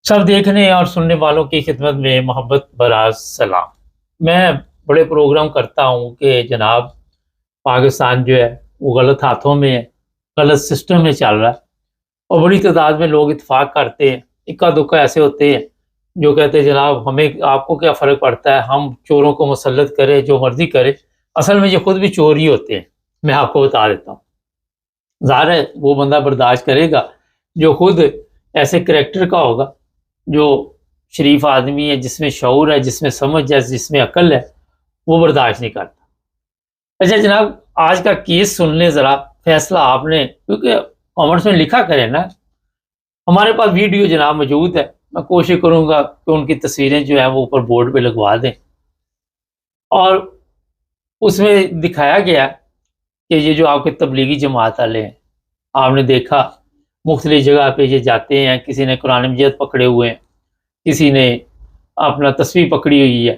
सब देखने और सुनने वालों की खिदमत में मोहब्बत भरा सलाम। मैं बड़े प्रोग्राम करता हूँ कि जनाब पाकिस्तान जो है वो गलत हाथों में है, गलत सिस्टम में चल रहा है और बड़ी तादाद में लोग इत्तेफाक करते हैं। इक्का दुक्का ऐसे होते हैं जो कहते हैं जनाब हमें आपको क्या फ़र्क पड़ता है, हम चोरों को मुसल्लत करें जो मर्ज़ी करें। असल में ये खुद भी चोर ही होते हैं, मैं आपको बता देता हूँ। ज़ाहिर है वो बंदा बर्दाश्त करेगा जो खुद ऐसे करैक्टर का होगा, जो शरीफ आदमी है, जिसमें शऊर है, जिसमें समझ है, जिसमें अक्ल है, वो बर्दाश्त नहीं करता। अच्छा जनाब, आज का केस सुन लें ज़रा, फैसला आपने, क्योंकि कमेंट्स में लिखा करें ना। हमारे पास वीडियो जनाब मौजूद है, मैं कोशिश करूँगा कि उनकी तस्वीरें जो हैं वो ऊपर बोर्ड पे लगवा दें। और उसमें दिखाया गया कि ये जो आपके तबलीगी जमात वाले हैं, आपने देखा मुख्तलिफ जगह पे ये जाते हैं, किसी ने कुरान मजीद पकड़े हुए हैं, किसी ने अपना तस्वीर पकड़ी हुई है,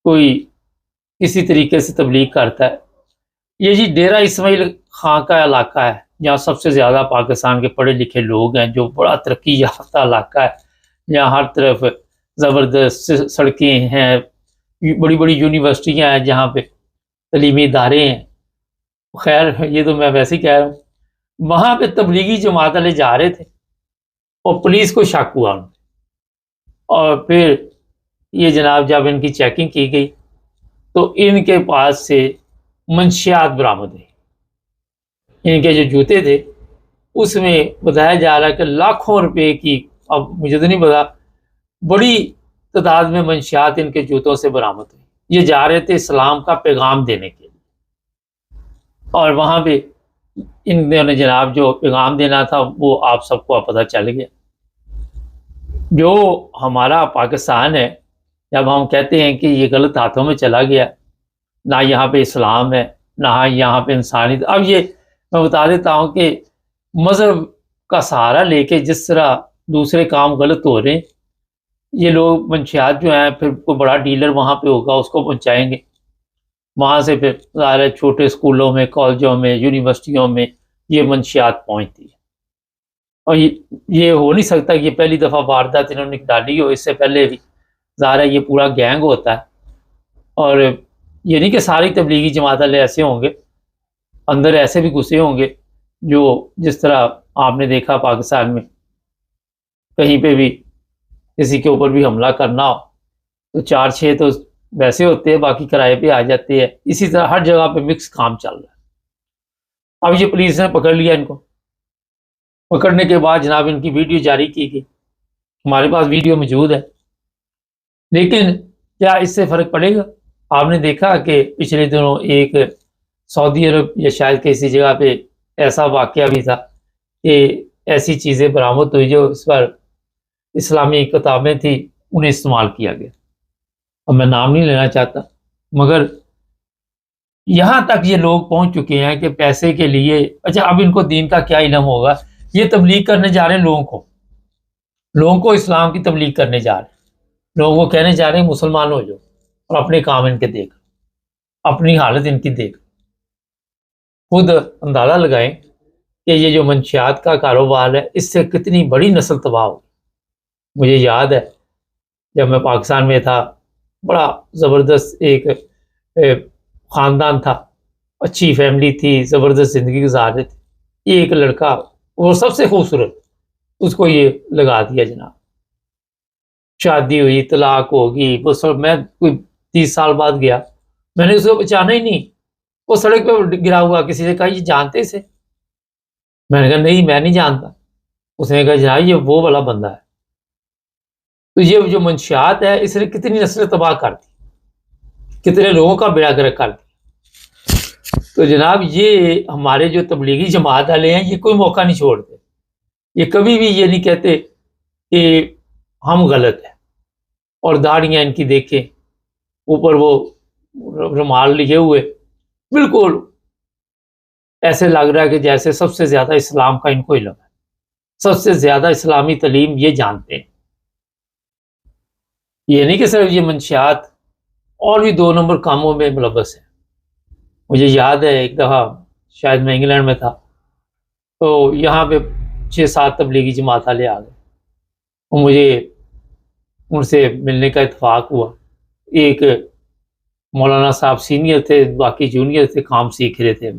कोई किसी तरीके से तबलीग करता है। ये जी डेरा इस्माइल खां का इलाका है, जहाँ सबसे ज़्यादा पाकिस्तान के पढ़े लिखे लोग हैं, जो बड़ा तरक्की याफ्ता इलाका है, जहाँ हर तरफ ज़बरदस्त सड़कें हैं, बड़ी बड़ी यूनिवर्सिटियाँ हैं, जहाँ पे तलीमी इदारे हैं। खैर ये तो मैं वैसे ही कह रहा हूँ। वहाँ पे तबलीगी जमात वाले जा रहे थे और पुलिस को शक हुआ उन पे। और फिर ये जनाब जब इनकी चेकिंग की गई तो इनके पास से मंशियात बरामद हुई। इनके जो जूते थे उसमें बताया जा रहा है कि लाखों रुपए की, अब मुझे तो नहीं पता, बड़ी तादाद में मंशियात इनके जूतों से बरामद हुई। ये जा रहे थे इस्लाम का पैगाम देने के लिए और वहाँ पे इन्होंने जनाब जो पैगाम देना था वो आप सबको पता चल गया। जो हमारा पाकिस्तान है, जब हम कहते हैं कि ये गलत हाथों में चला गया, ना यहाँ पे इस्लाम है, ना यहाँ पे इंसानियत। अब ये मैं बता देता हूँ कि मज़हब का सहारा लेके जिस तरह दूसरे काम गलत हो रहे हैं, ये लोग मंशियात जो हैं, फिर कोई बड़ा डीलर वहाँ पे होगा उसको पहुँचाएंगे, वहाँ से फिर ज़ाहिर है छोटे स्कूलों में, कॉलेजों में, यूनिवर्सिटियों में ये मंशियात पहुँचती है। और ये हो नहीं सकता कि ये पहली दफ़ा वारदात इन्होंने डाली हो, इससे पहले भी ज़ाहिर है ये पूरा गैंग होता है। और ये नहीं कि सारी तबलीगी जमात वाले ऐसे होंगे, अंदर ऐसे भी घुसे होंगे जो जिस तरह आपने देखा पाकिस्तान में कहीं पे भी किसी के ऊपर भी हमला करना हो तो 4-6 तो वैसे होते हैं, बाकी किराए पे आ जाते हैं। इसी तरह हर जगह पे मिक्स काम चल रहा है। अब ये पुलिस ने पकड़ लिया इनको। पकड़ने के बाद जनाब इनकी वीडियो जारी की गई, हमारे पास वीडियो मौजूद है। लेकिन क्या इससे फ़र्क पड़ेगा? आपने देखा कि पिछले दिनों एक सऊदी अरब या शायद किसी जगह पे ऐसा वाक़या भी था कि ऐसी चीज़ें बरामद हुई जो इस पर इस्लामी किताबें थी, उन्हें इस्तेमाल किया गया। अब मैं नाम नहीं लेना चाहता, मगर यहाँ तक ये लोग पहुँच चुके हैं कि पैसे के लिए, अच्छा अब इनको दीन का क्या इल्म होगा? ये तबलीग करने जा रहे हैं लोगों को इस्लाम की तबलीग करने जा रहे हैं, लोगों को कहने जा रहे हैं मुसलमान हो जाओ और अपने काम इनके देख, अपनी हालत इनकी देख। खुद अंदाज़ा लगाएं कि ये जो मंशियात का कारोबार है, इससे कितनी बड़ी नस्ल तबाह हो। मुझे याद है जब मैं पाकिस्तान में था, बड़ा ज़बरदस्त एक ख़ानदान था, अच्छी फैमिली थी, ज़बरदस्त ज़िंदगी गुजार रहे थे। एक लड़का वो सबसे खूबसूरत, उसको ये लगा दिया जनाब। शादी हुई, तलाक होगी, वो सब। मैं कोई 30 साल बाद गया, मैंने उसको पहचाना ही नहीं। वो सड़क पे गिरा हुआ, किसी ने कहा ये जानते से? मैंने कहा नहीं मैं नहीं जानता। उसने कहा जनाब ये वो वाला बंदा है। तो ये जो मंशियात है इसने कितनी नस्लें तबाह कर दी, कितने लोगों का बेड़ा गर्क कर दिया। तो जनाब ये हमारे जो तबलीगी जमात वाले हैं, ये कोई मौका नहीं छोड़ते। ये कभी भी ये नहीं कहते कि हम गलत हैं। और दाढ़ियाँ इनकी देखें, ऊपर वो रुमाल लिए हुए, बिल्कुल ऐसे लग रहा है कि जैसे सबसे ज़्यादा इस्लाम का इनको इल्म है, सबसे ज़्यादा इस्लामी तालीम ये जानते हैं। ये नहीं कि सिर्फ ये मंशियात, और भी 2 नंबर कामों में मुलव्वस है। मुझे याद है एक दफ़ा शायद मैं इंग्लैंड में था, तो यहाँ पे 6-7 तबलीगी जमात वाले आ गए اور مجھے ان سے ملنے کا اتفاق ہوا. ایک مولانا صاحب سینئر تھے، باقی جونیئر تھے، کام سیکھ رہے تھے.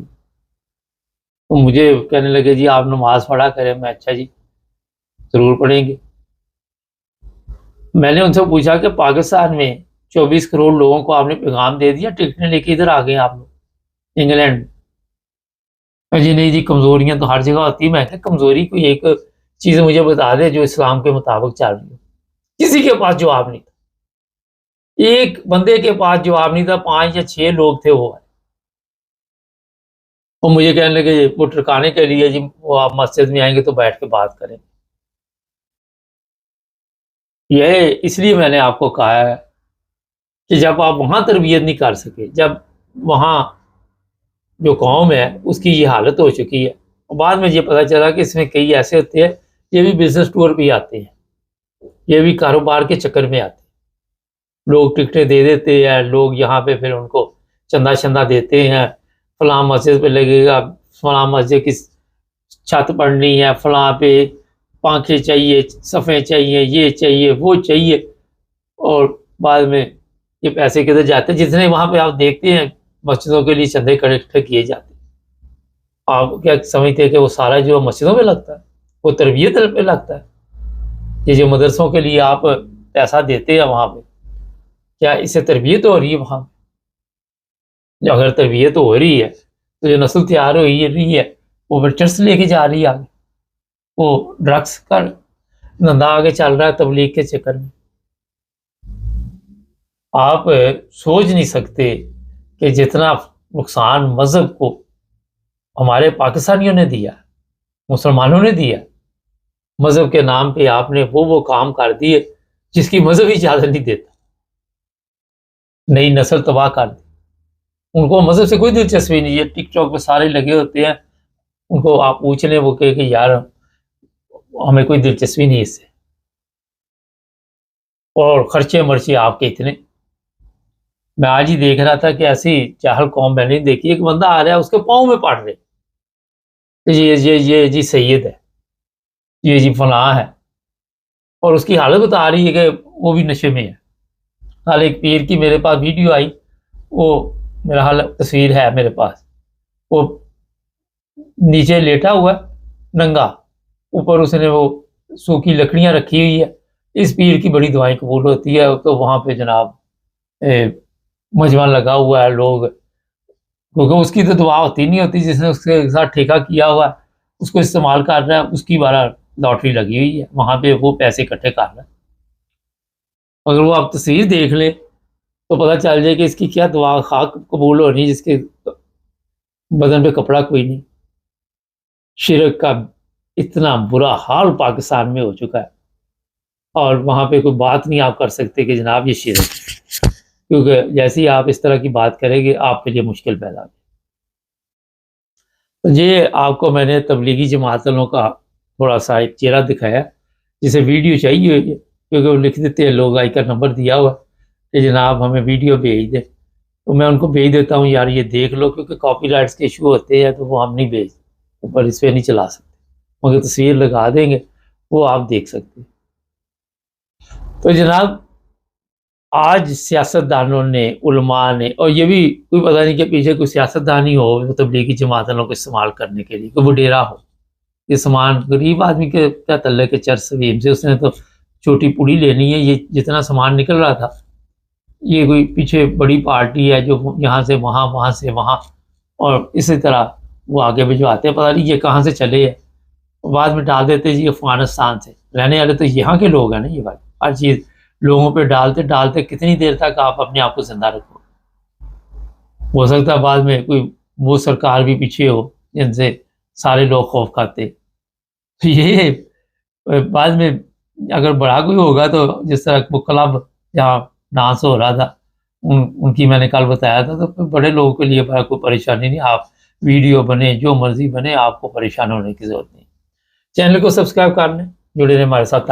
تو مجھے کہنے لگے جی آپ نماز پڑھا کریں. میں اچھا جی ضرور پڑھیں گے. میں نے ان سے پوچھا کہ پاکستان میں 24 کروڑ لوگوں کو آپ نے پیغام دے دیا، ٹکٹیں لے کے ادھر آ گئے آپ لوگ انگلینڈ. جی نہیں جی کمزوریاں تو ہر جگہ ہوتی. میں کہ کمزوری کوئی ایک چیز مجھے بتا دے جو اسلام کے مطابق چل رہی ہو. کسی کے پاس جواب نہیں تھا، ایک بندے کے پاس جواب نہیں تھا. 5 یا 6 لوگ تھے وہ مجھے کہنے لگے وہ ٹرکانے کے لیے جی وہ آپ مسجد میں آئیں گے تو بیٹھ کے بات کریں. یہ اس لیے میں نے آپ کو کہا ہے کہ جب آپ وہاں تربیت نہیں کر سکے، جب وہاں جو قوم ہے اس کی یہ حالت ہو چکی ہے. بعد میں یہ پتہ چلا کہ اس میں کئی ایسے ہوتے ہیں یہ بھی بزنس ٹور بھی آتے ہیں، یہ بھی کاروبار کے چکر میں آتے ہیں. لوگ ٹکٹیں دے دیتے ہیں، لوگ یہاں پہ پھر ان کو چندہ دیتے ہیں. فلاں مسجد پہ لگے گا، فلاں مسجد کی چھت پڑنی ہے، فلاں پہ پنکھے چاہیے، صفیں چاہیے، یہ چاہیے وہ چاہیے. اور بعد میں یہ پیسے کدھر جاتے ہیں؟ جتنے وہاں پہ آپ دیکھتے ہیں مسجدوں کے لیے چندے اکٹھے کیے جاتے ہیں. آپ کیا سمجھتے ہیں کہ وہ سارا جو مسجدوں میں لگتا ہے وہ تربیت پہ لگتا ہے؟ یہ جو مدرسوں کے لیے آپ پیسہ دیتے ہیں وہاں پہ، کیا اس سے تربیت ہو رہی ہے وہاں؟ جو اگر تربیت ہو رہی ہے تو جو نسل تیار ہوئی رہی ہے وہ ورچرس لے کے جا رہی ہے آگے، وہ ڈرگس کا دھندا آگے چل رہا ہے تبلیغ کے چکر میں. آپ سوچ نہیں سکتے کہ جتنا نقصان مذہب کو ہمارے پاکستانیوں نے دیا، مسلمانوں نے دیا. مذہب کے نام پہ آپ نے وہ کام کر دیے جس کی مذہب ہی اجازت نہیں دیتا. نئی نسل تباہ کر دی. ان کو مذہب سے کوئی دلچسپی نہیں ہے. ٹک ٹاک پہ سارے لگے ہوتے ہیں، ان کو آپ پوچھ لیں وہ کہ یار ہمیں کوئی دلچسپی نہیں اس سے. اور خرچے مرچے آپ کے اتنے. میں آج ہی دیکھ رہا تھا کہ ایسی جاہل قوم میں نہیں دیکھی. ایک بندہ آ رہا ہے اس کے پاؤں میں پڑ رہے یہ جی سید ہے، یہ جی فلاں ہے، اور اس کی حالت بتا رہی ہے کہ وہ بھی نشے میں ہے. حال ایک پیر کی میرے پاس ویڈیو آئی، وہ میرا حال تصویر ہے میرے پاس، وہ نیچے لیٹا ہوا ہے ننگا، اوپر اس نے وہ سوکھی لکڑیاں رکھی ہوئی ہے. اس پیر کی بڑی دعائیں قبول ہوتی ہے. تو وہاں پہ جناب مجمع لگا ہوا ہے، لوگ کیونکہ اس کی تو دعا ہوتی نہیں ہوتی، جس نے اس کے ساتھ ٹھیکہ کیا ہوا ہے اس کو استعمال کر رہا ہے، اس کی بارہ لاٹری لگی ہوئی ہے وہاں پہ، وہ پیسے اکٹھے کر رہا ہے. اگر وہ آپ تصویر دیکھ لیں تو پتہ چل جائے کہ اس کی کیا دعا خاک قبول ہو رہی ہے، جس کے بدن پہ کپڑا کوئی نہیں. شرک کا اتنا برا حال پاکستان میں ہو چکا ہے، اور وہاں پہ کوئی بات نہیں آپ کر سکتے کہ جناب یہ شرک ہے، کیونکہ جیسے ہی آپ اس طرح کی بات کریں گے آپ کے لیے مشکل پیدا ہو. یہ آپ کو میں نے تبلیغی جماعت والوں کا تھوڑا سا ایک چہرہ دکھایا، جسے ویڈیو چاہیے کیونکہ وہ لکھ دیتے ہیں لوگ، آئی کا نمبر دیا ہوا کہ جناب ہمیں ویڈیو بھیج دیں. تو میں ان کو بھیج دیتا ہوں یار یہ دیکھ لو، کیونکہ کاپی رائٹس کے ایشو ہوتے ہیں تو وہ ہم نہیں بھیجتے، اوپر اس پہ نہیں چلا سکتے، مگر تصویر لگا دیں گے وہ آپ دیکھ سکتے ہیں. تو جناب آج سیاستدانوں نے، علماء نے، اور یہ بھی کوئی پتہ نہیں کہ پیچھے کوئی سیاستدان ہی ہو تبلیغی جماعت والوں کو استعمال کرنے کے لیے، کہ وہ ڈیرا ہو. یہ سامان غریب آدمی کے کیا تعلق ہے چرس ویم سے، اس نے تو چھوٹی پوڑی لینی ہے. یہ جتنا سامان نکل رہا تھا یہ کوئی پیچھے بڑی پارٹی ہے جو یہاں سے وہاں، وہاں سے وہاں، اور اسی طرح وہ آگے بھجواتے ہیں. پتہ نہیں یہ کہاں سے چلے ہیں، بعد میں ڈال دیتے جی افغانستان سے. رہنے والے تو یہاں کے لوگ ہیں نا. یہ بات ہر چیز لوگوں پہ ڈالتے کتنی دیر تک آپ اپنے آپ کو زندہ رکھو. ہو سکتا ہے بعد میں کوئی وہ سرکار بھی پیچھے ہو جن سے سارے لوگ خوف کھاتے. تو یہ بعد میں اگر بڑا کوئی ہوگا تو جس طرح وہ کلب جہاں ڈانس ہو رہا تھا ان کی میں نے کل بتایا تھا، تو بڑے لوگوں کے لیے بڑا کوئی پریشانی نہیں. آپ ویڈیو بنے جو مرضی بنے، آپ کو پریشان ہونے کی ضرورت نہیں. چینل کو سبسکرائب کر لیں، جڑے رہیں ہمارے ساتھ.